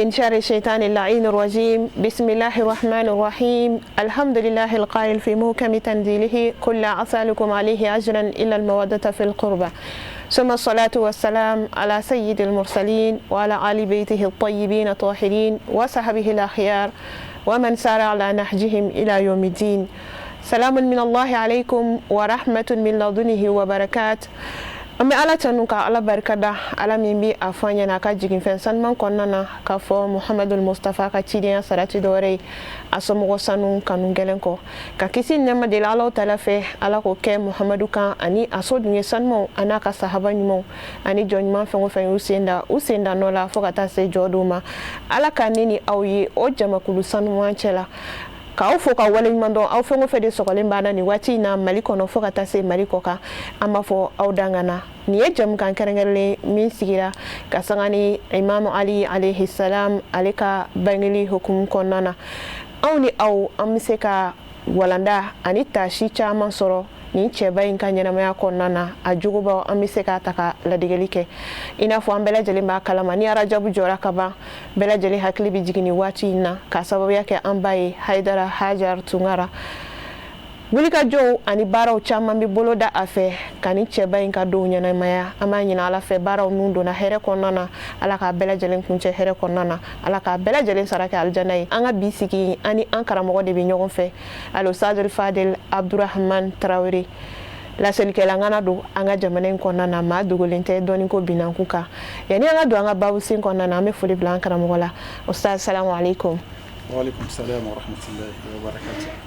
من شر الشيطان اللعين الرجيم بسم الله الرحمن الرحيم الحمد لله القائل في محكم تنزيله كل أسألكم عليه أجرا إلا المودة في القربى ثم الصلاة والسلام على سيد المرسلين وعلى آل بيته الطيبين الطاهرين وصحبه الأخيار ومن سار على نهجهم إلى يوم الدين. سلام من الله عليكم ورحمة من لدنه وبركات. Ame ala tanuka ala barkada ala mimbi afanya na ka jigin fensan man konnana ka fo Muhammadul Mustafa ka cidiya sarati dore asomo sanu kanu gelenko ka kisi nema de Allah taala fe ala ko ke Muhammadu kan ani asodunye sanmo anaka sahaba nyimo ani jonman fengo fen usenda nola fo kata se joduma ala kanini awyi o jama kulu sanu wanchela ka fo ka wale mando aw fengo fe de sokole mbana ni wati na maliko no fo kata se maliko ka ama fo aw dangana ni jam kan karangale min sigira ka sangani Imam Ali alayhi salam alika bangili hukum konnana awni aw amseka walanda anita shi chama soro ni cheba in kanyana maya konnana ajuguba amseka taka ladigelike ina fo ambela jeli ma kalama ni arajabu jora kaba bela jeli hakli bi jigini wati na ka sababu yake ambaye Haidara Hajar Tungara Bulika jo ani bara uchama mbi bolo da afe kani cheba inka do nyana maya ama nyina ala fe bara nundo na here konana ala ka bela jelen kunche here konana ala ka bela jelen saraka aljanai anga bisiki ani ankara mo de bi nyogon fe alo Sadul Fadel Abdurrahman Traoré la selike la ngana do anga jamane konana ma dugolente doni ko binankuka yani anga do anga babu sin konana me fuli blanc kara mo la Ustaz assalamu alaikum. Wa alaikum salam wa rahmatullahi wa barakatuh.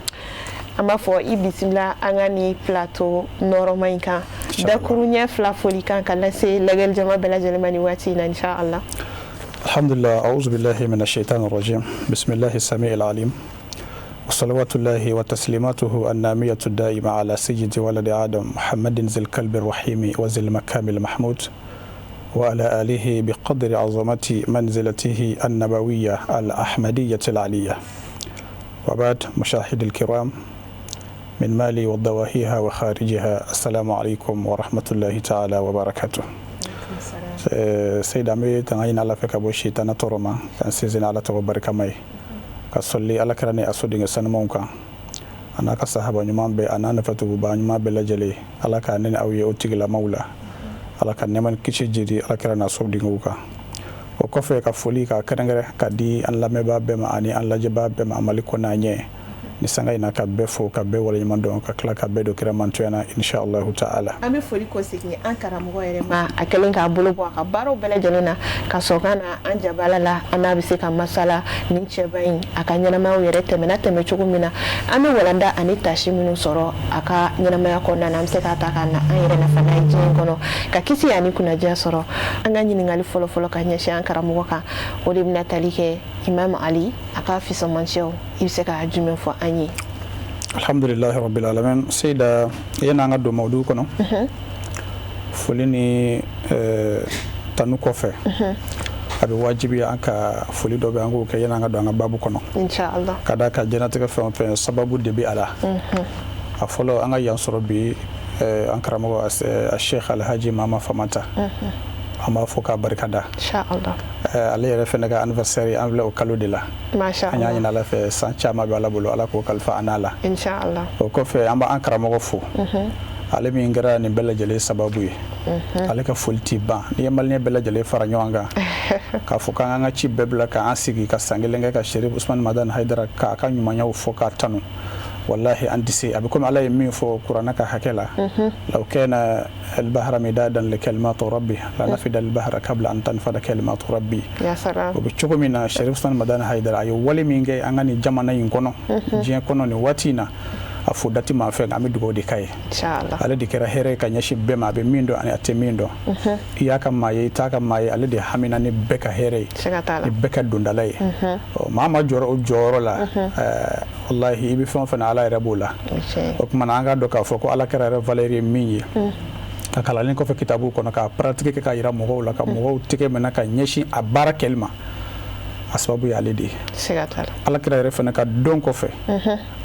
Amba fo ibisimla angani plateau noromainka da kurunya flafoli kan kala se lagal jama bela jelmani wati na insha Allah. Alhamdulillah a'udhu billahi minash shaitanir rajim. Bismillahis samiil alim. Wa salawatullahi wa taslimatuhu an-namiyatu da'ima ala sayyidi waladi adam Muhammadin zil kalbi rahimi wa zil makamil mahmud wa ala alihi biqadri azamati manzilatihi an-nabawiyya al-ahmadiyyah al-aliyyah. Wa ba'd mushahidil kiram من مالي وضواهيها وخارجها السلام عليكم ورحمة الله تعالى وبركاته. سيد أمي تنعين على فكرة بوشي تناتورما كان سيزين على تغبرك ماي كسولي على كراني أسودين سنمونكا أنا كصحابة نمان بي أنا نفتو بان نمان بلجلي على كانين أوي أوتيغلا مولا على كان نمان كيشي جيري على كرانا أسودين وكا وكفي كفولي كرنغري كدي أن لمبا بما أني أن لجبا بما مالكونا نيه ni sanga ina ka befo ka be wala nyamando ka kla ka be do kira mantuana inshallah ta'ala ame foli ko sikni ankara mo yere ma akelen ka bolo bo ka baro bele jelena ka sokana anja balala anabi se ka masala ni chebain akanyana ma yere temena teme chugumina ame walanda anita shiminu soro aka nyana ma yakona na mse ka takana ayere na fana jingono ka kisi yani kuna ja soro anganyi ni ngali folo ka nyeshi ankara mo ka odi natalike Imam Ali aka fi somancho ibse ka jume fo anyi. Alhamdulillah rabbil alamin. Sayda yana nga do mawdu kono fulini tanu kofe abi wajibi aka fuli do be ango ke yana nga do nga babu kono inshallah kada ka janata ka fe sababu de bi ala a folo anga yansoro bi ankara mo Sheikh Alhaji Mama Famata ama foka barkada inshallah ala yere fe naga anniversaire an la o kalo de la masha Allah anya la fe sancha ma bala bolo ala ko kalfa anala inshallah ko fe amba ankara mo fo ala mi ngara ni bella jale sababu yi ala ka fulti ba ni mal ne bella jale fara nyanga ka foka nga ci bebla ka ansigi ka sangelenga ka Sherif Usman Madan Haidara ka ka nyuma nyaw foka tanu والله عندي سي أبيكم على يمين فوق قرانك حكلا لو كان البحر مدادا لكلمات ربي لنفد البحر قبل أن تنفد كلمات ربي يا سلام وبتشوفوا من Sherif Usman Madan Haidara أيو ولي من جاي أنغني جمانا ينكونو جين كونو نواتينا afudati ma fe ngami dugo di kay inshallah ala di kera here ka nyashi be ma be mindo ani atemindo iya kam maye ta kam maye ala di hamina ni beka here ni beka dundalay mama joro la wallahi ibi fon fa ala rabula o kuma nanga do ka foko ala kera Valerie Minyi akala ni ko fe kitabu kono ka pratique ka ira mo la ka mo tike mena ka nyashi abara kelma asbabu ya ledi sigatala ala kira refana ka don ko fe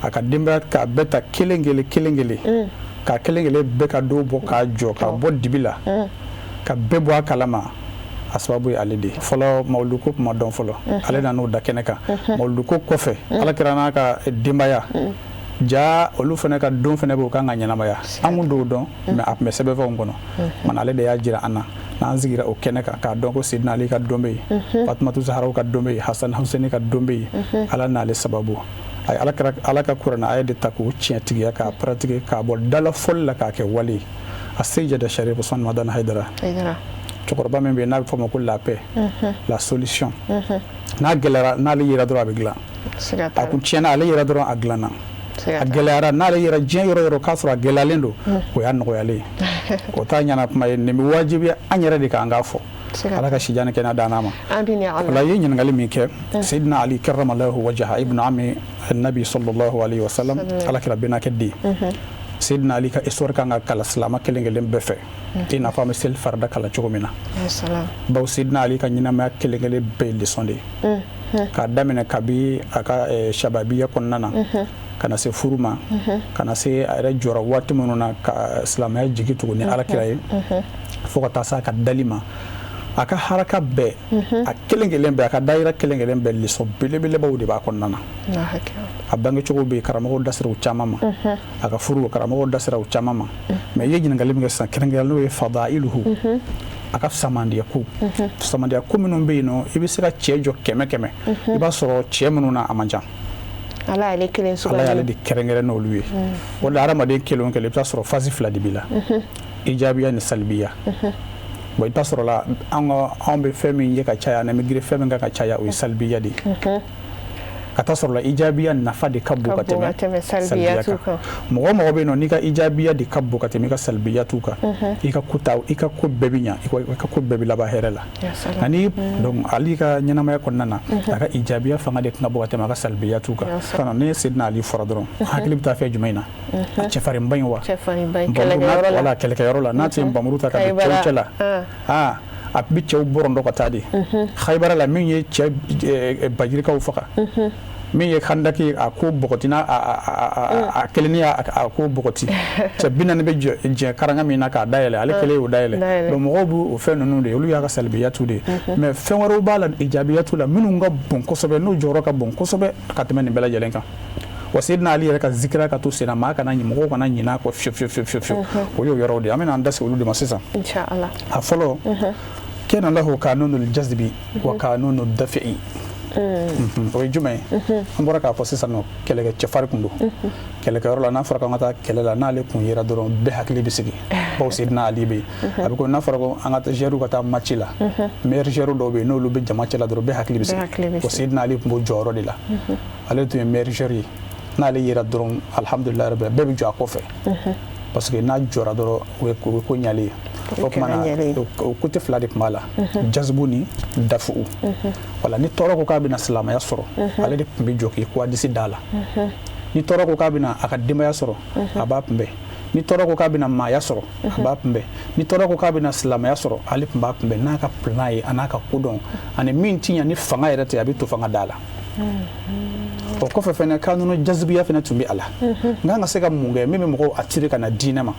aka dimba ka beta kilengele ka kelengele be ka do bo ka jo ka bo dibila ka bebo akalama a sababu ye ale de fɔlɔ mawludu ko kuma dɔn fɔlɔ ale nan'o da kɛnɛ kan mawludu ko kɔfɛ alakira n'a ka denbaya ja olu fana ka don fana b'o kan ka ɲɛnamaya an kun t'o dɔn mais a tun bɛ sɛbɛnfɛnw kɔnɔ mana ale de y'a jira an na n'an sigira o kɛnɛ kan k'a dɔn ko Seydina Ali ka don bɛ yen Fatumatu Zaharaw ka don bɛ yen Hasan Hussein ka don bɛ yen ala n'ale sababu a ye ala ka kuranɛ a ye de ta k'o tiɲɛtigiya k'a pratiquer k'a bɔ dala fɔli la k'a kɛ wale a Seyida Sharif Usman Madani Haidara cɛkɔrɔba min bɛ yen n'a bɛ fɔ o ma ko la paix la solution n'a gɛlɛyara n'ale yera dɔrɔn a bɛ dilan a kun tiɲɛna ale yera dɔrɔn a dilanna a gɛlɛyara n'ale yɛrɛ diɲɛ yɔrɔ yɔrɔ k'a sɔrɔ a gɛlɛyalen don o y'a nɔgɔyalen o t'a ɲɛna kuma ye nin bɛ wajibiya an yɛrɛ de k'an k'a fɔ ala ka sijani kɛnɛ d'an ma o la i ye ɲininkali min kɛ Seydina Ali karamalahu wajaha ibnu ami nabi sallallahu alaihi wasallam alakira bɛnakɛ den Seydina Ali ka histoire kan ka kalan silamɛ kelen kelen bɛɛ fɛ i n'a fɔ an bɛ seli farida kalan cogo min na bawo Seydina Ali ka ɲɛnamaya kelen kelen bɛɛ ye leçon de ye k'a daminɛ kabi a ka shababiya kɔnɔna na kana se furu ma kana se a yɛrɛ jɔra waati minnu na ka silamɛya jigi tugu ni alakira ye fo ka taa se a ka dali ma a ka haraka bɛɛ a kelen kelen bɛɛ a ka dayira kelen kelen bɛɛ leçon belebelebaw de b'a kɔnɔna na a bangecogo bɛ yen karamɔgɔw da sera u caman ma a ka furu karamɔgɔw da sera u caman ma mais i ye ɲininkali min kɛ sisan kɛrɛnkɛrɛnnen n'o ye fadailuhu a ka samandiya ko minnu bɛ yen nɔ i bɛ se ka cɛ jɔ kɛmɛ kɛmɛ i b'a sɔrɔ cɛ minnu na a man ca ala y'ale de kɛrɛnkɛrɛn n'olu ye o la hadamaden kelen o kelen i bɛ taa sɔrɔ fasi fila de b'i la ijabiya ni salibiya bon i bɛ taa sɔrɔ la anw bɛ fɛn min ye ka caya an bɛ girin fɛn min kan ka caya o ye salibiya de ye ka taa sɔrɔ la ijabiya nafa de ka bon ka tɛmɛ salibiya kan mɔgɔ mɔgɔ bɛ yen nɔ n'i ka ijabiya de ka bon ka tɛmɛ i ka salibiyatu kan i ka ko bɛɛ bɛ ɲa i ka ko bɛɛ bɛ laban hɛrɛ la ani donc Ali ka ɲɛnamaya kɔnɔna na a ka ijabiya fanga de ka bon ka tɛmɛ a ka salibiyatu kan sisan ne ye Seydina Ali fɔra dɔrɔn hakili bɛ taa fɛn jumɛn in na a cɛfarinba in wa wala kɛlɛkɛyɔrɔ la n'a tɛ nbamuru ta ka don cɛw cɛ la a bɛ cɛw bɔrɔn dɔ ka taa de Khaybara la min ye cɛ bajirikaw faga min ye Khandaki a ko bɔgɔti a kelen a ko bɔgɔti cɛ 40 bɛ jɛ karanga min na k'a dayɛlɛ ale kelen y'o dayɛlɛ donc mɔgɔw b'o fɛn ninnu de olu y'a ka salibiyatu de mais fɛn wɛrɛw b'a la ijabiyatu la minnu ka bon kosɛbɛ n'o jɔyɔrɔ ka bon kosɛbɛ ka tɛmɛ nin bɛɛ lajɛlen kan wa Seydina Ali yɛrɛ ka zikira ka to senna maa kana mɔgɔw kana ɲinɛ a kɔ fiyewu o y'o yɔrɔw de an bɛna an da se olu de ma sisan a fɔlɔ kana lahu kanunul jazbi wa kanunu dafi'i o ye jumɛn ye an bɔra k'a fɔ sisan nɔ kɛlɛkɛ cɛfarin kun don kɛlɛkɛyɔrɔ la n'a fɔra k'an ka taa kɛlɛ la n'ale kun yera dɔrɔn bɛɛ hakili bɛ sigi bawo Seydina Ali bɛ yen a bɛ ko n'a fɔra ko an ka taa gɛriw ka taa match la meilleur gɛriw dɔw bɛ yen n'olu bɛ jama cɛ la dɔrɔn bɛɛ hakili bɛ sigi o Seydina Ali kun b'o jɔyɔrɔ de la ale tun ye meilleur gɛri ye n'ale yera dɔrɔn alhamdulilayi bɛɛ bɛ jɔ a kɔfɛ parce que n'a jɔra dɔrɔn o ye ko ɲalen ye o kuma na o côté fila de tun b'a la jazibu ni dafu'u wala ni tɔɔrɔ ko k'a bɛna silamɛya sɔrɔ ale de tun bɛ jɔ k'i ko hadisi d'a la ni tɔɔrɔ ko k'a bɛna a ka denbaya sɔrɔ a b'a kunbɛn ni tɔɔrɔ ko k'a bɛna maaya sɔrɔ a b'a kunbɛn ni tɔɔrɔ ko k'a bɛna silamɛya sɔrɔ ale tun b'a kunbɛn n'a ka plan ye a n'a ka kodɔn ani min ti ɲɛ ni fanga yɛrɛ tɛ a bɛ to fanga d'a la o kɔfɛ fɛnɛ kanunu jazibiya fɛnɛ tun bɛ a la n kan ka se ka mun kɛ min bɛ mɔgɔw attirer ka na diinɛ ma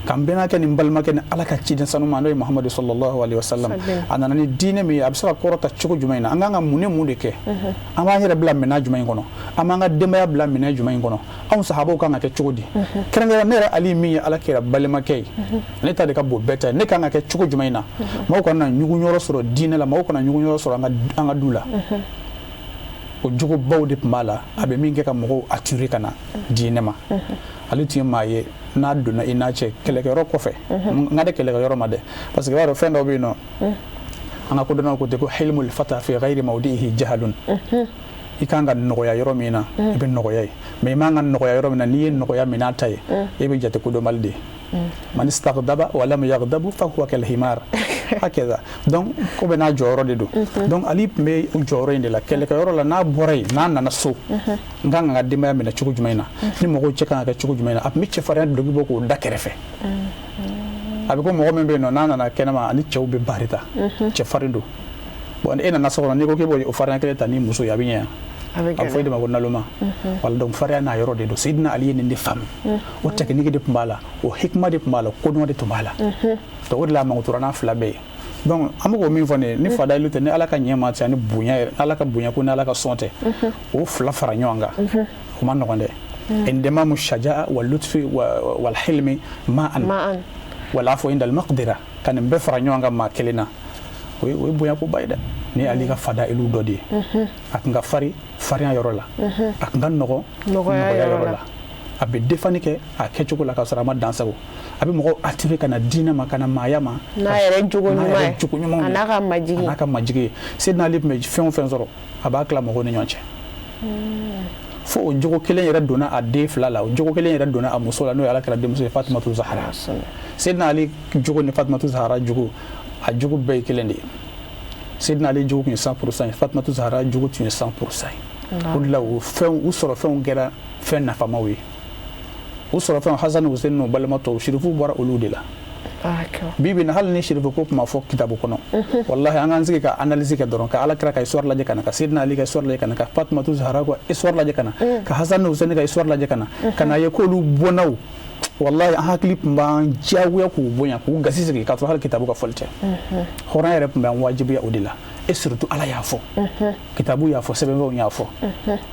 k'an bɛnakɛ ni n balimakɛ ni ala ka ciden sanu ma n'o ye Muhamadu sallallahu alaihi wasallam a nana ni diinɛ min ye a bɛ se ka kɔrɔta cogo jumɛn in na an kan ka mun ni mun de kɛ an b'an yɛrɛ bila minɛn jumɛn in kɔnɔ an b'an ka denbaya bila minɛn jumɛn in kɔnɔ anw sahabaw kan ka kɛ cogo di kɛrɛnkɛrɛnnenya ne yɛrɛ Ali min ye ala kɛra balimakɛ ye ne ta de ka bon bɛɛ ta ye ne kan ka kɛ cogo jumɛn in na mɔgɔw kana ɲugunyɔrɔ sɔrɔ diinɛ la mɔgɔw kana ɲugunyɔrɔ sɔrɔ an ka du la o jogobaw de tun b'a la a bɛ min kɛ ka mɔgɔw attirer ka na diinɛ ma ale tun ye maa ye n'a donna i n'a cɛ kɛlɛkɛyɔrɔ kɔfɛ n ka de kɛlɛkɛyɔrɔ ma dɛ parce que i b'a dɔn fɛn dɔw bɛ yen nɔ an ka kodɔnnaw ko ten ko hilmul fata fi ghayri mawdihi jahalun i kan ka nɔgɔya yɔrɔ min na i bɛ nɔgɔya ye mais i man ka nɔgɔya yɔrɔ min na n'i ye nɔgɔya min n'a ta ye e bɛ jate kodɔnbali de ye man istaghdaba wa lam yaghdabu fa huwa kal himar hakɛda donc ko bɛ n'a jɔyɔrɔ de don donc Ali tun bɛ jɔyɔrɔ in de la kɛlɛkɛyɔrɔ la n'a bɔra yen n'a nana so n kan ka n ka denbaya minɛ cogo jumɛn na ni mɔgɔw cɛ kan ka kɛ cogo jumɛn na a tun bɛ cɛfarinya dulɔki bɔ k'o da kɛrɛfɛ a bɛ ko mɔgɔ min bɛ yen nɔ n'a nana kɛnɛma ani cɛw bɛ barita cɛfarin don bon e nana so kɔnɔ n'i ko k'e b'o farinya kelen ta ni muso ye a bɛ ɲɛ a bɛ fɔ e de ma ko naloma wala donc farinya n'a yɔrɔ de don Seydina Ali ye nin de faamu o technique de tun b'a la o hikma de tun b'a la kodɔn de tun b'a la donc o de la a mankutura n'a fila bɛɛ ye donc an bɛ k'o min fɔ ne ni fadailu tɛ ni Ala ka ɲɛma tɛ ani bonya yɛrɛ Ala ka bonya ko ni Ala ka sɔn tɛ o fila fara ɲɔgɔn kan o ma nɔgɔn dɛ indamamu shaja'a wal lutfi wal hilmi ma'an wala fo indal maqdira ka nin bɛɛ fara ɲɔgɔn kan maa kelen na o ye bonya ko ba ye dɛ ni Ali ka fadailu dɔ de ye a kun ka farinya yɔrɔ la a kun ka nɔgɔya yɔrɔ la a bɛ défendre kɛ a kɛcogo la ka sɔrɔ a ma dansago a bɛ mɔgɔw activer ka na diinɛ ma ka na maaya ma n'a yɛrɛ jogo ɲuman a n'a ka majigi Seydina Ali tun bɛ fɛn o fɛn sɔrɔ a b'a tila mɔgɔw ni ɲɔgɔn cɛ fo o jogo kelen yɛrɛ donna a den fila la o jogo kelen yɛrɛ donna a muso la n'o ye Alakira denmuso ye Fatumatu Zahara Seydina Ali jogo ni Fatumatu Zahara jogo a jogo bɛɛ ye kelen de ye Seydina Ali jogo tun ye 100% ye Fatumatu Zahara jogo tun ye 100% ye o de la u sɔrɔ fɛnw kɛra fɛn nafamaw ye u sɔrɔ fɛnw Hasan ni Husaini n'o balimatɔw shirifu bɔra olu de la bibi na hali ni shirifu ko kuma fɔ kitabu kɔnɔ wallahi an k'an sigi ka analyse kɛ dɔrɔn ka Alakira ka histoire lajɛ ka na ka Seydina Ali ka histoire lajɛ ka na ka Fatumatu Zahara ka histoire lajɛ ka na ka Hasan ni Husaini ka histoire lajɛ ka na ka na ye k'olu bɔnnaw wallahi an hakili tun b'an diyagoya k'u bonya k'u gasi sigi k'a sɔrɔ hali kitabu ka fɔli tɛ hɔrɔnya yɛrɛ tun b'an wajibiya o de la et surtout Ala y'a fɔ kitabu y'a fɔ sɛbɛnfɛnw y'a fɔ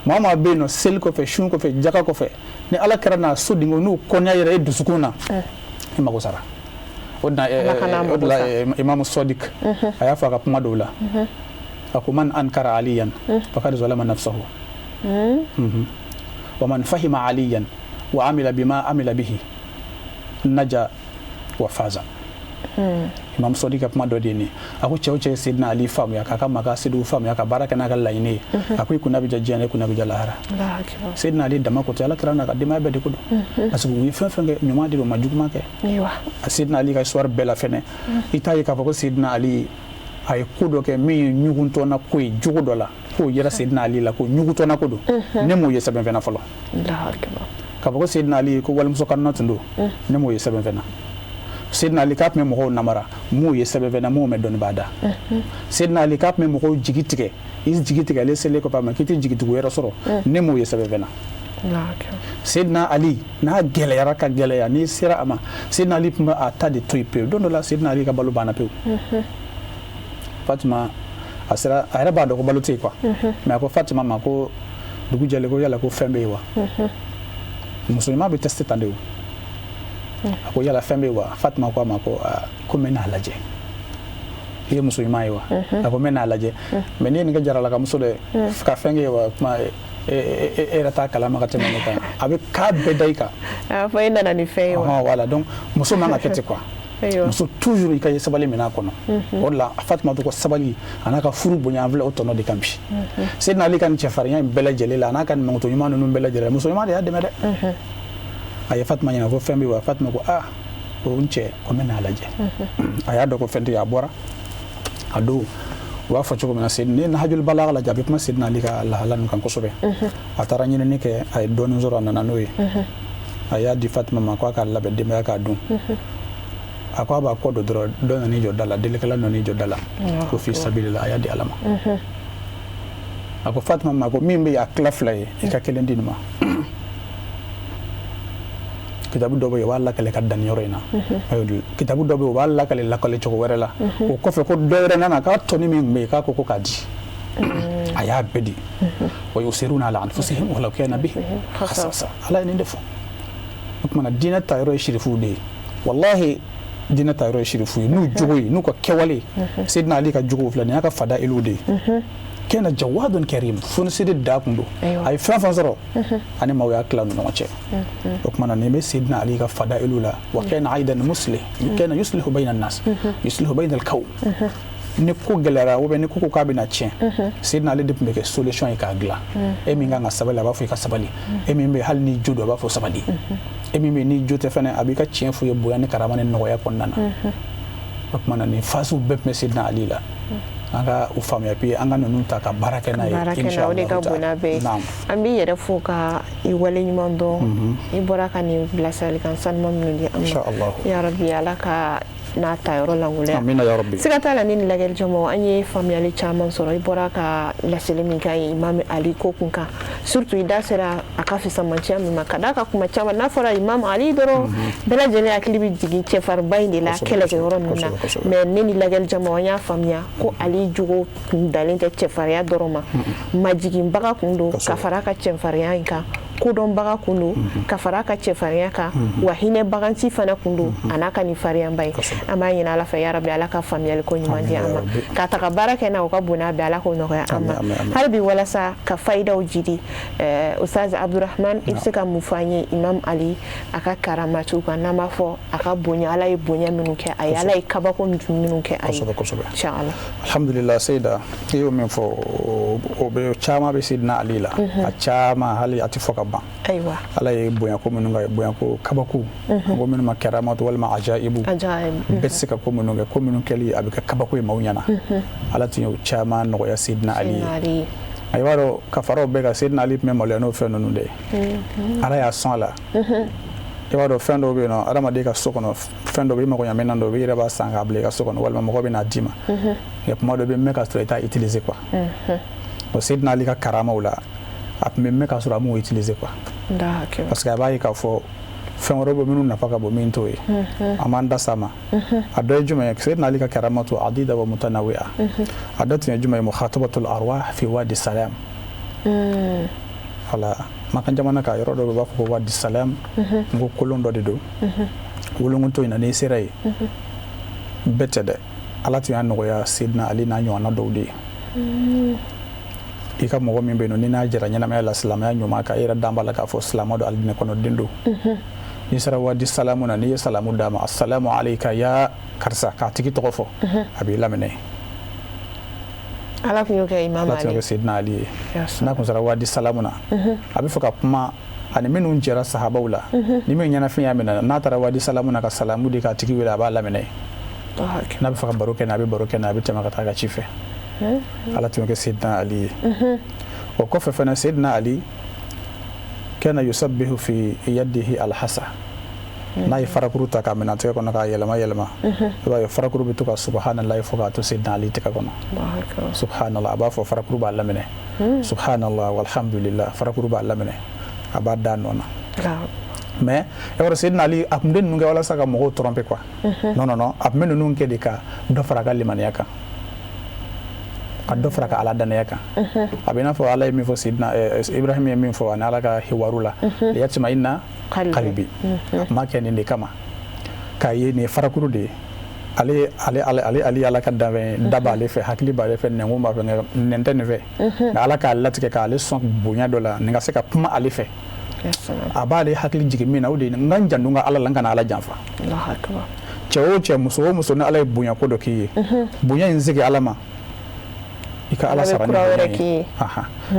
maa o maa bɛ yen nɔ seli kɔfɛ sun kɔfɛ jaka kɔfɛ ni Ala kɛra n'a so dingo n'u kɔnniya yɛrɛ e dusukun na i mago sara o de la Imam Sadiq a y'a fɔ a ka kuma dɔw la a ko man ankara aliyan faqad zalama nafsahu wa man fahima aliyan wa amila bima amila bihi naja wa faza Imam Sadiq ka kuma dɔ de ni a ko cɛ o cɛ ye Seydina Ali faamuya k'a ka maqasidu faamuya ka baara kɛ n'a ka laɲini ye a ko i kunna bɛ diya diɲɛ na i kunna bɛ diya lahara Seydina Ali dama ko tɛ Alakira n'a ka denbaya bɛɛ de ko don parce que u ye fɛn fɛn kɛ ɲuman de don u ma juguman kɛ a Seydina Ali ka histoire bɛɛ la fɛnɛ i t'a ye k'a fɔ ko Seydina Ali a ye ko dɔ kɛ min ye ɲugutɔna ko ye jogo dɔ la k'o yɛrɛ Seydina Ali la ko ɲugutɔna ko don ne m'o ye sɛbɛnfɛnna fɔlɔ k'a fɔ ko Seydina Ali ko walimuso kanuna tun don ne m'o ye sɛbɛnfɛnna Seydina Ali k'a tun bɛ mɔgɔw namara m'o ye sɛbɛnfɛnna m'o mɛn dɔnnibaa da Seydina Ali k'a tun bɛ mɔgɔw jigi tigɛ i jigi tigɛlen selen kɔfɛ a ma k'i tɛ jigitigiw yɛrɛ sɔrɔ ne m'o ye sɛbɛnfɛnna Seydina Ali n'a gɛlɛyara ka gɛlɛya n'i sera a ma Seydina Ali tun bɛ a ta de to yen pewu don dɔ la Seydina Ali ka balo banna pewu Fatima a yɛrɛ b'a dɔn ko balo tɛ yen quoi mais a ko Fatima ma ko dugu jɛlen ko yala ko fɛn bɛ yen wa musoɲuman bɛ tester tan de o a ko yala fɛn bɛ yen wa Fatima ko a ma ko n bɛ n'a lajɛ i ye muso ɲuman ye wa a ko n bɛ n'a lajɛ mais n'i ye nin kɛ jaralakamuso dɛ ka fɛn kɛ ye wa kuma e yɛrɛ t'a kalama ka tɛmɛ ne kan a bɛ k'a bɛɛ da i kan a fɔ e nana ni fɛn ye wa voilà donc muso man ka kɛ ten quoi muso toujours i ka ye sabali minɛ a kɔnɔ o de la Fatima ko sabali a n'a ka furu bonya an filɛ o tɔnɔ de kan bi Seydina Ali ka nin cɛfarinya in bɛɛ lajɛlen la a n'a ka nin mankuto ɲuman ninnu bɛɛ lajɛlen muso ɲuman de y'a dɛmɛ dɛ a ye Fatima ɲininka ko fɛn bɛ wa Fatima ko ko n cɛ ko n bɛ n'a lajɛ a y'a dɔn ko fɛn tɛ yen a bɔra a don u b'a fɔ cogo min na ni Nahjul Balagha lajɛ a bɛ kuma Seydina Ali ka lahala ninnu kan kosɛbɛ a taara ɲinini kɛ a ye dɔɔnin sɔrɔ a nana n'o ye a y'a di Fatima ma ko a k'a labɛn denbaya k'a dun a ko a b'a kɔ don dɔrɔn dɔ nan'i jɔ da la delikɛla nan'i jɔ da la ko fi sabilillah a y'a di Ala ma a ko Fatima ma ko min bɛ yen a tila fila ye i ka kelen di nin ma kitabu dɔ bɛ yen o b'a lakale ka dan yɔrɔ in na kitabu dɔ bɛ yen o b'a lakale lakale cogo wɛrɛ la o kɔfɛ ko dɔ wɛrɛ nana k'a tɔni min tun bɛ yen k'a ko k'a di a y'a bɛɛ di wa yusiruna ala anfusihim walaw kana bihim khasasa Ala ye nin de fɔ o tumana diinɛ ta yɔrɔ ye shirifuw de ye wallahi diinɛ ta yɔrɔ ye shirifuw ye n'u jogo ye n'u ka kɛwale Seydina Ali ka jogo filɛ nin y'a ka fadailu de ye kɛna jawadun karim fonisiri da kun don a ye fɛn fɛn sɔrɔ ani maaw y'a tila ni ɲɔgɔn cɛ o kumana nin bɛ Seydina Ali ka fadailu la wa kana aidan muslih kana yuslihu bayna an-nas yuslihu bayna al-kawn ni ko gɛlɛyara ou bien ni ko k'a bɛna tiɲɛ Seydina Ali de tun bɛ kɛ solution ye k'a dilan e min kan ka sabali a b'a fɔ i ka sabali e min bɛ hali ni jo don a b'a fɔ sabali e min bɛ ni jo tɛ fɛnɛ a b'i ka tiɲɛ f'u ye bonya ni karama ni nɔgɔya kɔnɔna na o kumana nin phase bɛɛ tun bɛ Seydina Ali la an ka u faamuya puis an ka ninnu ta ka baara kɛ n'a ye inshallah o de ka bon n'a bɛɛ an b'i yɛrɛ fo ka i wale ɲuman dɔn i bɔra ka nin bilasiralikan sanuman minnu di an ma ya Rabbi Ala ka n'a ta yɔrɔ langoloya amina ya Rabbi siga t'a la ni nin lajɛli jɔnmaw an ye faamuyali caman sɔrɔ i bɔra ka laseli min k'a ye Imam Ali ko kun kan surtout i da sera a ka fisamantiya min ma ka da ka kuma caman n'a fɔra Imam Ali dɔrɔn bɛɛ lajɛlen hakili bɛ jigin cɛfarinba in de la kɛlɛkɛyɔrɔ ninnu na mais ne ni lajɛli jama an y'a faamuya ko Ali jogo kun dalen tɛ cɛfarinya dɔrɔn ma majiginbaga kun don ka fara ka cɛfarinya in kan kodɔnbaga kun don ka fara ka cɛfarinya kan wa hinɛbaganci fana kun don a n'a ka nin fariyanba ye an b'a ɲini Ala fɛ ya Rabbi Ala ka faamuyali ko ɲuman di an ma ka taga baara kɛ n'a o ka bon n'a bɛɛ Ala k'o nɔgɔya an ma hali bi walasa ka fayidaw jidi Ustaz Abdurahman i bɛ se ka mun fɔ an ye Imam Ali a ka karamatiw kan n'an b'a fɔ a ka bonya Ala ye bonya minnu kɛ a ye Ala ye kabako minnu kɛ a ye inshallah alhamdulillah Seyda i y'o min fɔ o bɛ caman bɛ Seydina Ali la a caman hali a tɛ fɔ ka ban Ala ye bonya ko minnu kɛ bonya ko kabako ko minnu ma karamatu walima ajaibu bɛɛ se ka ko minnu kɛ ko minnu kɛli a bɛ kɛ kabako ye maaw ɲɛna Ala tun y'o caman nɔgɔya Seydina Ali ye a b'a dɔn ka faraw bɛɛ kan Seydina Ali tun bɛ maloya n'o fɛn ninnu de ye Ala y'a sɔn a la i b'a dɔn fɛn dɔw bɛ yen nɔ adamaden ka so kɔnɔ fɛn dɔ bɛ i magoɲamina dɔ bɛ i yɛrɛ b'a san k'a bila i ka so kɔnɔ walima mɔgɔ bɛ n'a d'i ma nka kuma dɔ bɛ mɛn ka sɔrɔ i t'a utiliser quoi bon Seydina Ali ka karamaw la a tun bɛ mɛn ka sɔrɔ a m'o utiliser quoi parce que a b'a ye k'a fɔ fɛn wɛrɛ bɛ minnu nafa ka bon min t'o ye an m'an da s'a ma a dɔ ye jumɛn ye Seydina Ali ka karamatu adida wa mutanawi'a a dɔ tun ye jumɛn ye mukhatabatul arwah fi wadi salam voilà makan jamana ka yɔrɔ dɔ bɛ b'a fɔ ko wadi salam n ko kolon dɔ de don wolongoto in na n'i sera yen bɛɛ tɛ dɛ Ala tun y'a nɔgɔya Seydina Ali n'a ɲɔgɔnna dɔw de ye i ka mɔgɔ min bɛ yen nɔ ni n'a jɛra ɲɛnamaya la silamɛya ɲuman kan i yɛrɛ dan b'a la k'a fɔ silamɛ don alijinɛ kɔnɔ den don n'i sera wadi salamu na n'i ye salamu d'a ma assalamu alayka ya karisa k'a tigi tɔgɔ fɔ a b'i laminɛ Ala tun y'o kɛ Imam Ali Ala tun y'o kɛ Seydina Ali ye n'a kun sera wadi salamu na a bɛ fɛ ka kuma ani minnu jɛra sahabaw la ni min ɲɛnafin y'a minɛ n'a taara wadi salamu na ka salamu di k'a tigi wele a b'a laminɛ n'a bɛ fɛ ka baro kɛ n'a bɛ baro kɛ n'a bɛ tɛmɛ ka taa ka ci fɛ Ala tun y'o kɛ Seydina Ali ye o kɔfɛ fana Seydina Ali kana yusabbihu fi yadihi alhasa n'a ye farakuru ta k'a minɛ a tɛgɛ kɔnɔ k'a yɛlɛma yɛlɛma i b'a ye farakuru bɛ to ka subhanallahi fo k'a to Seydina Ali tɛgɛ kɔnɔ subhanallah a b'a fɔ farakuru b'a laminɛ subhanallah walhamdulillah farakuru b'a laminɛ a b'a da nɔ na mais e wara Seydina Ali a tun bɛ ninnu kɛ walasa ka mɔgɔw tromper quoi non non non a tun bɛ ninnu kɛ de ka dɔ fara a ka limaniya kan ka dɔ fara ka Ala danaya kan a bɛ i n'a fɔ Ala ye min fɔ Seydina Ibrahim ye min fɔ ani Ala ka hiwaru la liyatma'inna qalbi a tun b'a kɛ nin de kama k'a ye nin ye farakuru de ye ale Ala ka danfɛn da b'ale fɛ hakili b'ale fɛ nɛnkun b'a fɛ nɛn tɛ nin fɛ nka Ala k'a latigɛ k'ale sɔn bonya dɔ la nin ka se ka kuma ale fɛ a b'ale hakili jigin min na o de ye n ka n janto n ka Ala la n kana Ala janfa cɛ o cɛ muso o muso ni Ala ye bonya ko dɔ k'i ye bonya in segi Ala ma i ka Ala sara ni bonya ye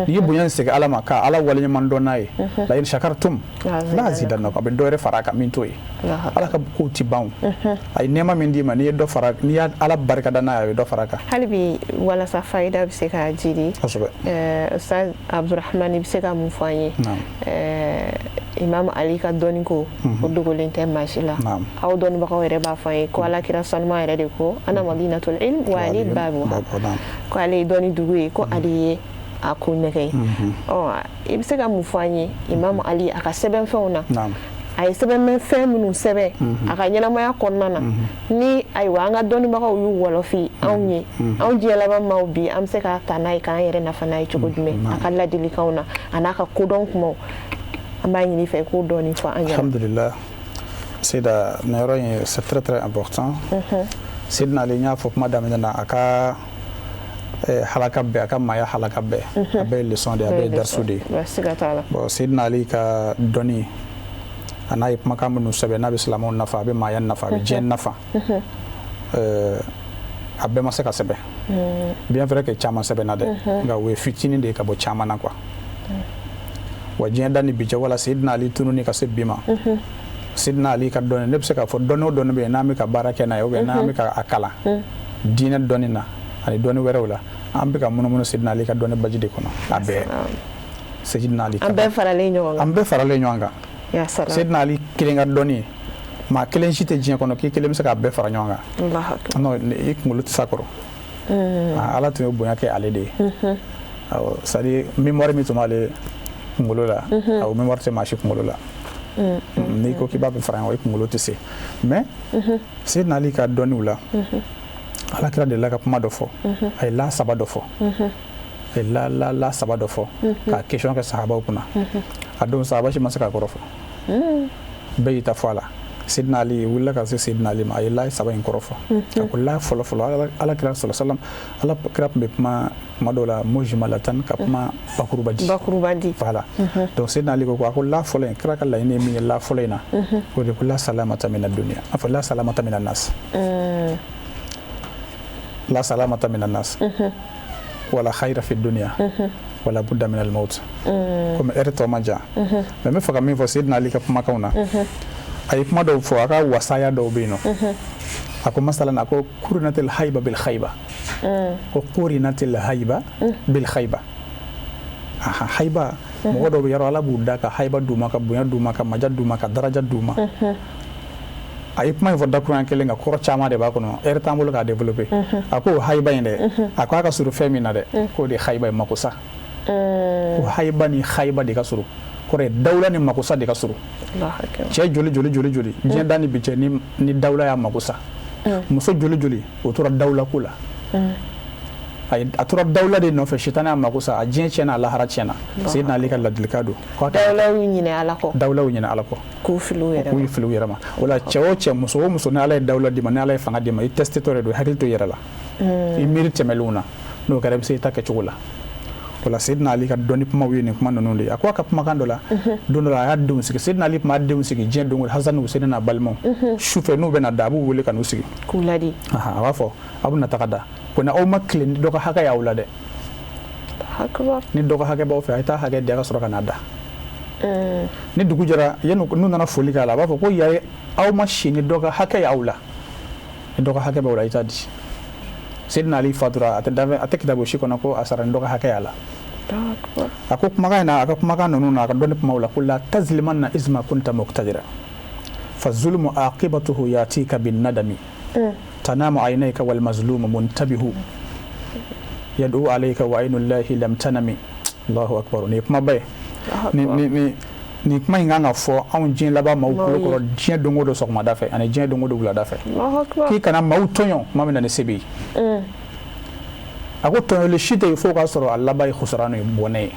n'i ye bonya in segi Ala ma ka Ala waleɲuman dɔn n'a ye la in shakartum la azidannakum a bɛ dɔ wɛrɛ fara a kan min t'o ye Ala ka kow ti ban a ye nɛɛma min d'i ma n'i ye dɔ fara n'i y'a Ala barikada n'a ye a bɛ dɔ fara a kan hali bi walasa fayida bɛ se ka jidi Ustaz Abdurahman i bɛ se ka mun fɔ an ye Imam Ali ka dɔnni ko o dogolen tɛ maa si la aw dɔnnibagaw yɛrɛ b'a fɔ an ye ko Alakira sanuma yɛrɛ de ko ana madinatul ilm wa ali babuha ko ale ye dɔnni dugu ye ko ale ye a ko nɛgɛ ye i bɛ se ka mun fɔ an ye Imam Ali a ka sɛbɛnfɛnw na a ye sɛbɛnfɛn minnu sɛbɛn a ka ɲɛnamaya kɔnɔna na ni ayiwa an ka dɔnnibagaw y'u wɔlɔfi anw ye anw diɲɛ laban maaw bi an bɛ se ka ta n'a ye k'an yɛrɛ nafa n'a ye cogo jumɛn a ka ladilikanw na a n'a ka kodɔn kumaw an b'a ɲini fɛ k'o dɔɔni fɔ an ɲɛna alhamdulillah Seyda nin yɔrɔ in c'est très très important Seydina Ali n y'a fɔ kuma daminɛ na a ka halaka bɛɛ a ka maaya halaka bɛɛ a bɛɛ ye leçon de a bɛɛ ye darisu de ye bon Seydina Ali ka dɔnni a n'a ye kumakan minnu sɛbɛn n'a bɛ silamɛw nafa a bɛ maaya nafa a bɛ diɲɛ nafa a bɛɛ ma se ka sɛbɛn bien vrai que caman sɛbɛnna dɛ nka o ye fitinin de ye ka bɔ caman na quoi wa diɲɛ da ni bi cɛ wala Seydina Ali tununi ka se bi ma Seydina Ali ka dɔnni ne bɛ se k'a fɔ dɔnni o dɔnni bɛ yen n'an bɛ ka baara kɛ n'a ye ou bien n'an bɛ ka a kalan diinɛ dɔnni na ani dɔnni wɛrɛw la an bɛ ka munumunu Seydina Ali ka dɔnni baji de kɔnɔ a bɛɛ Seydina Ali an bɛɛ faralen ɲɔgɔn kan Seydina Ali kelen ka dɔnni maa kelen si tɛ diɲɛ kɔnɔ k'i kelen bɛ se k'a bɛɛ fara ɲɔgɔn kan non i kunkolo tɛ s'a kɔrɔ Ala tun ye bonya kɛ ale de ye c'est à dire mémoire min tun b'ale kunkolo la aw mémoire tɛ maa si kunkolo la n'i ko k'i b'a bɛ fara ɲɔgɔn i kunkolo tɛ se mais Seydina Ali ka dɔnniw la Alakira delila ka kuma dɔ fɔ a ye la saba dɔ fɔ a ye la saba dɔ fɔ k'a question kɛ sahabaw kunna a don sahaba si ma se k'a kɔrɔ fɔ bɛɛ y'i ta fɔ a la Seydina Ali wulila ka se Seydina Ali ma a ye la saba in kɔrɔ fɔ a ko la fɔlɔ Alakira sallallahu alaihi wasallam Alakira tun bɛ kuma dɔw la mujmalatan ka kuma bakuruba di voilà donc Seydina Ali ko a ko la fɔlɔ in kira ka laɲini ye min ye la fɔlɔ in na o de ko la salamata mina dunya a fɔ la salamata mina nas la salamata mina nas wala khayra fi dunya wala budda min al maut comme erto maja mais me faga min fɔ Seydina Ali ka kuma kauna ay kuma dɔw fɔ a ka wasaya dɔw bɛ yen nɔ a ko masalan a ko kurinatil hayba bil khayba ko kurinatil hayba bil khayba hayba mɔgɔ dɔw bɛ yɔrɔ Ala b'u da ka hayba d'u ma ka bonya d'u ma ka maja d'u ma ka daraja d'u ma a ye kuma in fɔ dakuruɲɛ kelen kan kɔrɔ caman de b'a kɔnɔ heure t'an bolo k'a développer a ko hayba in dɛ a ko a ka surun fɛn min na dɛ k'o de ye hayba ye makosa ko hayba ni hayba de ka surun kɔrɔ dawla ni makosa de ka surun cɛ joli diɲɛ da ni bi cɛ ni dawla y'a makosa muso joli o tora dawla ko la a tora dawla de nɔfɛ sitana y'a makosa a diɲɛ tiɲɛna a lahara tiɲɛna Seydina Ali ka ladilika don dawlaw ɲinɛ Ala kɔ k'u fili u yɛrɛ ma o la cɛ o cɛ muso o muso ni Ala ye dawla d'i ma ni Ala ye fanga d'i ma i testetɔ de don hakili to i yɛrɛ la i miiri tɛmɛlenw na n'o kɛra i bɛ se i ta kɛcogo la o la Seydina Ali ka dɔnni kumaw ye nin kuma ninnu de ye a ko a ka kumakan dɔ la don dɔ la a y'a denw sigi Seydina Ali tun b'a denw sigi diɲɛ don o don Hasani Huseni n'a balimaw sufɛ n'u bɛna da a b'u wele ka n'u sigi k'u ladi a b'a fɔ a bɛna taga da ko ni aw ma tile ni dɔ ka hakɛ y'aw la dɛ ni dɔ ka hakɛ b'aw fɛ a ye taa hakɛ di a ka sɔrɔ ka n'a da ni dugu jɛra n'u nana foli k'a la a b'a fɔ ko yari aw ma si ni dɔ ka hakɛ y'aw la ni dɔ ka hakɛ b'aw la i t'a di Seydina Ali fatura a tɛ kitabu si kɔnɔ ko a sara ni dɔ ka hakɛ y'a la a ko kumakan in na a ka kumakan ninnu na a ka dɔnni kumaw la ko la tazlimanna izma kunta muqtadira fa zulmu aqibatuhu yatika bin nadami tanamu aynayka wal mazlumu muntabihu yad'u alayka wa aynu llahi lam tanami Allahu akbar ni kuma bɛɛ ni kuma in kan ka fɔ anw diɲɛ laban maaw kulo kɔrɔ diɲɛ don o don sɔgɔmada fɛ ani diɲɛ don o don wulada fɛ k'i kana maaw tɔɲɔ kuma min na ni se bɛ yen a ko tɔɲɔli si tɛ yen fo k'a sɔrɔ a laban ye khusranu ye bɔnɛ ye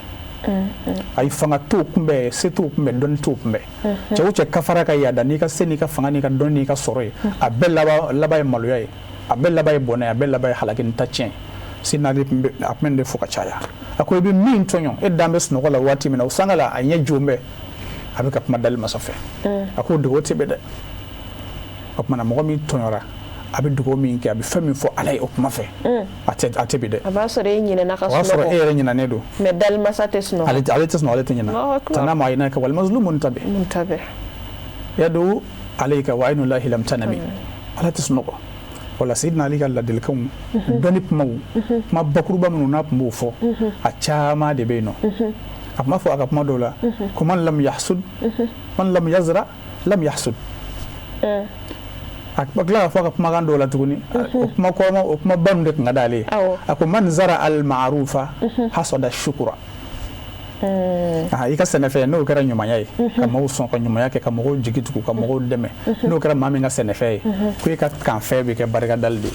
a ye fanga t'o kunbɛn se t'o kunbɛn dɔnni t'o kunbɛn cɛ o cɛ kafara ka yaada n'i ka se n'i ka fanga n'i ka dɔnni n'i ka sɔrɔ ye a bɛɛ laban ye maloya ye a bɛɛ laban ye bɔnɛ ye a bɛɛ laban ye halaki ni ta tiɲɛ Seydina Ali a tun bɛ de fɔ ka caya a ko i bɛ min tɔɲɔ e dan bɛ sunɔgɔ la waati min na o sanga la a ɲɛ jo bɛ a bɛ ka kuma dali masa fɛ a ko dogo tɛ bɛ dɛ o kumana mɔgɔ min tɔɲɔra a bɛ dogo min kɛ a bɛ fɛn min fɔ Ala ye o kuma fɛ a tɛ bi dɛ a b'a sɔrɔ e ɲinɛna ka sunɔgɔ o b'a sɔrɔ e yɛrɛ ɲinɛnen don mais dali masa tɛ sunɔgɔ ale tɛ sunɔgɔ ale tɛ ɲinɛ tanamu aynayka wal mazlumu muntabi yad'u alayka wa aynu llahi lam tanami Ala tɛ sunɔgɔ wala Seydina Ali ka ladilikanw dɔnni kumaw kuma bakuruba minnu n'a tun b'o fɔ a caman de bɛ yen nɔ a tun b'a fɔ a ka kuma dɔw la ko man lam yazra lam yahsud a tila ka fɔ a ka kumakan dɔw la tuguni o kuma ba ninnu de tun ka d'ale ye a ko man zara al ma'rufa hasada shukura i ka sɛnɛfɛn n'o kɛra ɲumanya ye ka mɔgɔw sɔn ka ɲumanya kɛ ka mɔgɔw jigi tugu ka mɔgɔw dɛmɛ n'o kɛra maa min ka sɛnɛfɛn ye ko i ka kanfɛn bɛ kɛ barikadali de ye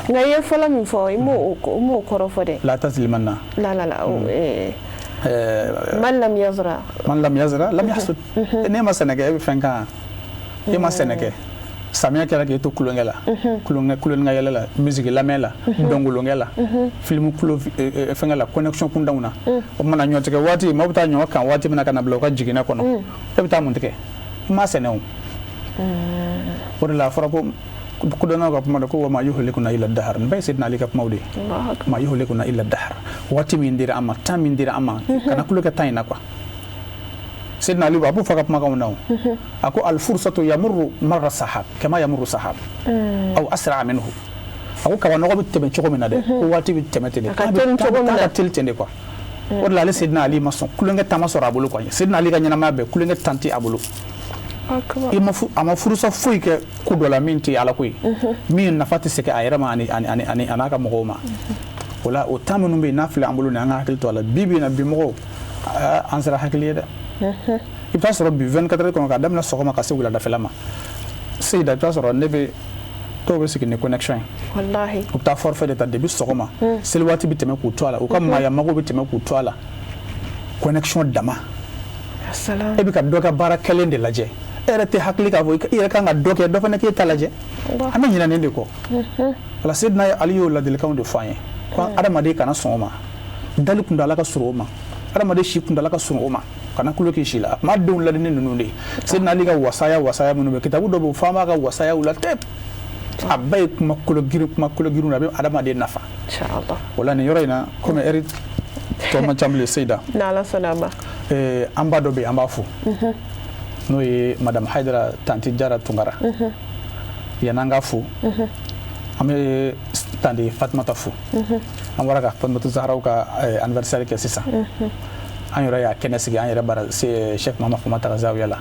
nka i ye fɔlɔ min fɔ i m'o kɔrɔ fɔ dɛ la tazlimanna man lam yazra lam yahsud n'e ma sɛnɛ kɛ e bɛ fɛn kan e ma sɛnɛ kɛ samiya kɛra k'e to kulonkɛ la kulonkɛ yɛlɛ la musique lamɛn la dɔnkolonkɛ la film kulo fɛngɛ la connexion kundanw na o mana ɲɔtigɛ waati maaw bɛ taa ɲɔgɔn kan waati min na ka na bila u ka jiginɛ kɔnɔ e bɛ taa mun tigɛ i ma sɛnɛ o o de la a fɔra ko kodɔnnaw ka kuma de ko wa ma yuhlikuna illa dahar nin bɛɛ ye Seydina Ali ka kumaw de ye ma yuhlikuna illa dahar waati min dira an ma temps min dira an ma kana kulo kɛ temps in na quoi Seydina Ali a b'o fɔ ka kumakanw na a ko al fursatu yamurru marra sahab kama yamurru sahab aw asra minhu a ko kabanɔgɔ bɛ tɛmɛ cogo min na dɛ ko waati bɛ tɛmɛ ten de k'a ka teli ten de quoi o de la ale Seydina Ali ma sɔn kulonkɛ temps ma sɔrɔ a bolo quoi Seydina Ali ka ɲɛnamaya bɛɛ kulonkɛ temps tɛ a bolo a ma furusa foyi kɛ ko dɔ la min tɛ Ala ko ye min nafa tɛ se a yɛrɛ ma ani n'a ka mɔgɔw ma wala o temps minnu bɛ yen n'a filɛ an bolo ni an ka hakili to a la bi na bi mɔgɔw an sera hakili ye dɛ i bɛ taa sɔrɔ bi 24 heures kɔnɔ k'a daminɛ sɔgɔma ka se wuladafɛla ma Seyida i bɛ taa sɔrɔ ne bɛ dɔw bɛ sigi ni connection ye wallahi u bɛ taa forfait de ta depuis sɔgɔma seli waati bɛ tɛmɛ k'u to a la u ka maaya mago bɛ tɛmɛ k'u to a la connection dama e bɛ ka dɔ ka baara kɛlen de lajɛ e yɛrɛ tɛ hakili k'a fɔ i yɛrɛ kan ka dɔ kɛ dɔ fana k'e ta lajɛ an bɛ ɲinɛ nin de kɔ wala Seydina Ali y'o ladilikanw de fɔ an ye ko adamaden kana sɔn o ma dali kuntala ka surun o ma adamaden si kuntala ka surun o ma kana kulo k'i si la a tuma denw ladini ninnu de Seydina Ali ka wasaya minnu bɛ kitabu dɔ bɛ yen f'an b'a ka wasayaw la tep a bɛɛ ye kuma kolo girinw a bɛ adamaden nafa wala nin yɔrɔ in na komi ɛri tɔ man ca bilen Seyida n'Ala sɔnna ma an ba dɔ bɛ yen an b'a fo n'o ye madame Haidara tanti Jara Tunkara yan'an ka fo an bɛ tante Fatumata fo an bɔra ka Fatumata Zaharaw ka anniversaire kɛ sisan an yɛrɛ y'a kɛnɛ sigi an yɛrɛ bara Cheikh Muhammad Famata ka zawiya la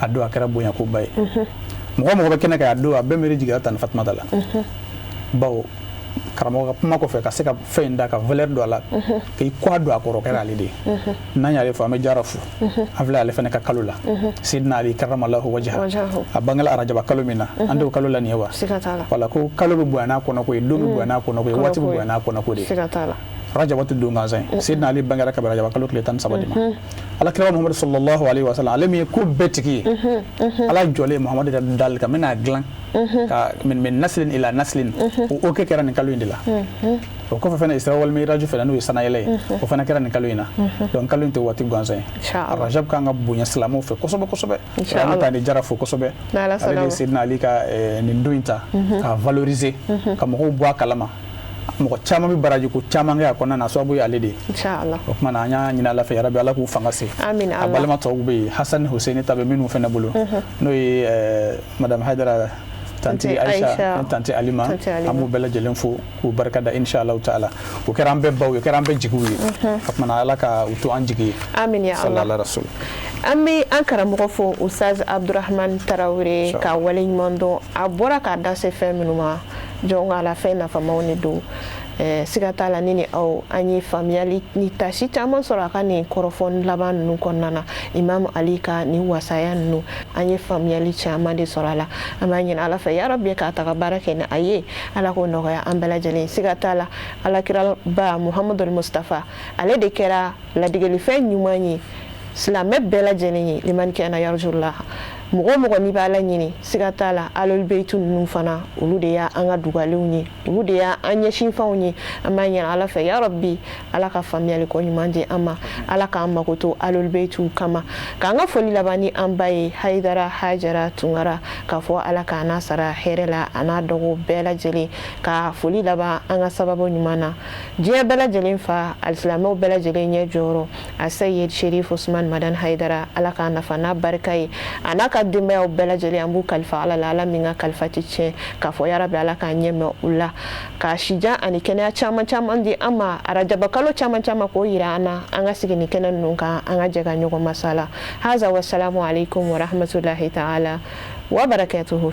a don a kɛra bonyakoba ye mɔgɔ bɛ kɛnɛ kan a don a bɛɛ miiri jiginna tante Fatumata la bawo karamɔgɔ ka kuma kɔfɛ ka se ka fɛn in da ka valeur don a la k'i kɔ don a kɔrɔ kɛra ale de ye n'an y'ale fɔ an bɛ Jara fo an filɛ ale fana ka kalo la Seydina Ali karamallahu wajaha a bangela arajaba kalo min na an t'o kalo la nin ye wa wala ko kalo bɛ bonya n'a kɔnɔ ko ye don bɛ bonya n'a kɔnɔ ko ye waati bɛ bonya n'a kɔnɔ ko de ye rajaba tɛ don gansan ye Seydina Ali bangera ka bɛn rajaba kalo tile 13 de ma alakira Muhammad sallallahu alaihi wasallam ale min ye ko bɛɛ tigi ye ala jɔlen Muhammad da dal ka bɛna dilan ka min naslin ila naslin o kɛ kɛra nin kalo in de la o kɔfɛ fana Isra wal Miraj fana n'o ye sanayɛlɛ ye o fana kɛra nin kalo in na donc kalo in tɛ waati gansan ye rajab kan ka bonya silamɛw fɛ kosɛbɛ an ta ni Jara fo kosɛbɛ ale de Seydina Ali ka nin don in ta ka valoriser ka mɔgɔw bɔ a kalama mɔgɔ caman bɛ baraji ko caman kɛ a kɔnɔna na sababu ye ale de ye o tuma na an y'a ɲini Ala fɛ yarabi Ala k'u fanga se a balima tɔw bɛ yen Hassan Hussein ta bɛ minnu fana bolo n'o ye madame Haidara tanti Aisha tanti Alima an b'u bɛɛ lajɛlen fo k'u barikada inshallah taala o kɛra an bɛɛ baw ye o kɛra an bɛɛ jigiw ye o tuma na Ala ka u to an jigi ye sallallahu rasul an bɛ an karamɔgɔ fo Ustaz Abdurahman Tarawele ka wale ɲuman dɔn a bɔra k'a da se fɛn minnu ma jɔn ka ala fɛn nafamaw ni don siga t'a la ni aw an ye faamuyali ni tasi caman sɔrɔ a ka nin kɔrɔfɔli laban ninnu kɔnɔna na Imam Ali ka nin wasaya ninnu an ye faamuyali caman de sɔrɔ a la an b'a ɲini Ala fɛ ya Rabbi k'a ta ka baara kɛ ni a ye Ala k'o nɔgɔya an bɛɛ lajɛlen siga t'a la alakira ba Muhammadul Mustafa ale de kɛra ladigelifɛn ɲuman ye silamɛ bɛɛ lajɛlen ye liman kana yarjullah mɔgɔ n'i b'a la ɲini siga t'a la alol beitu ninnu fana olu de y'a an ka dugalenw ye olu de y'a an ɲɛsinfɛnw ye an b'a ɲini Ala fɛ ya Rabbi Ala ka faamuyali ko ɲuman di an ma Ala k'an mago to alol beitu kama k'an ka foli laban ni an ba ye Haidara Hajara Tunkara k'a fɔ Ala k'a n'a sara hɛrɛ la a n'a dɔgɔ bɛɛ lajɛlen ka foli laban an ka sababu ɲuman na diɲɛ bɛɛ lajɛlen fa alisilamɛw bɛɛ lajɛlen ɲɛ jɔyɔrɔ a Seyid Sherif Usman Madan Haidara Ala k'a nafa n'a barika ye a n'a ka denbayaw bɛɛ lajɛlen an b'u kalifa Ala la Ala min ka kalifa tɛ tiɲɛ k'a fɔ ya Rabbi Ala k'an ɲɛmɛ u la ka sijan ani kɛnɛya caman di an ma arajaba kalo caman k'o yira an na an ka sigi ni kɛnɛ ninnu kan an ka jɛ ka ɲɔgɔn masala haza wassalamu alaikum wa rahmatullahi ta'ala wa barakatuhu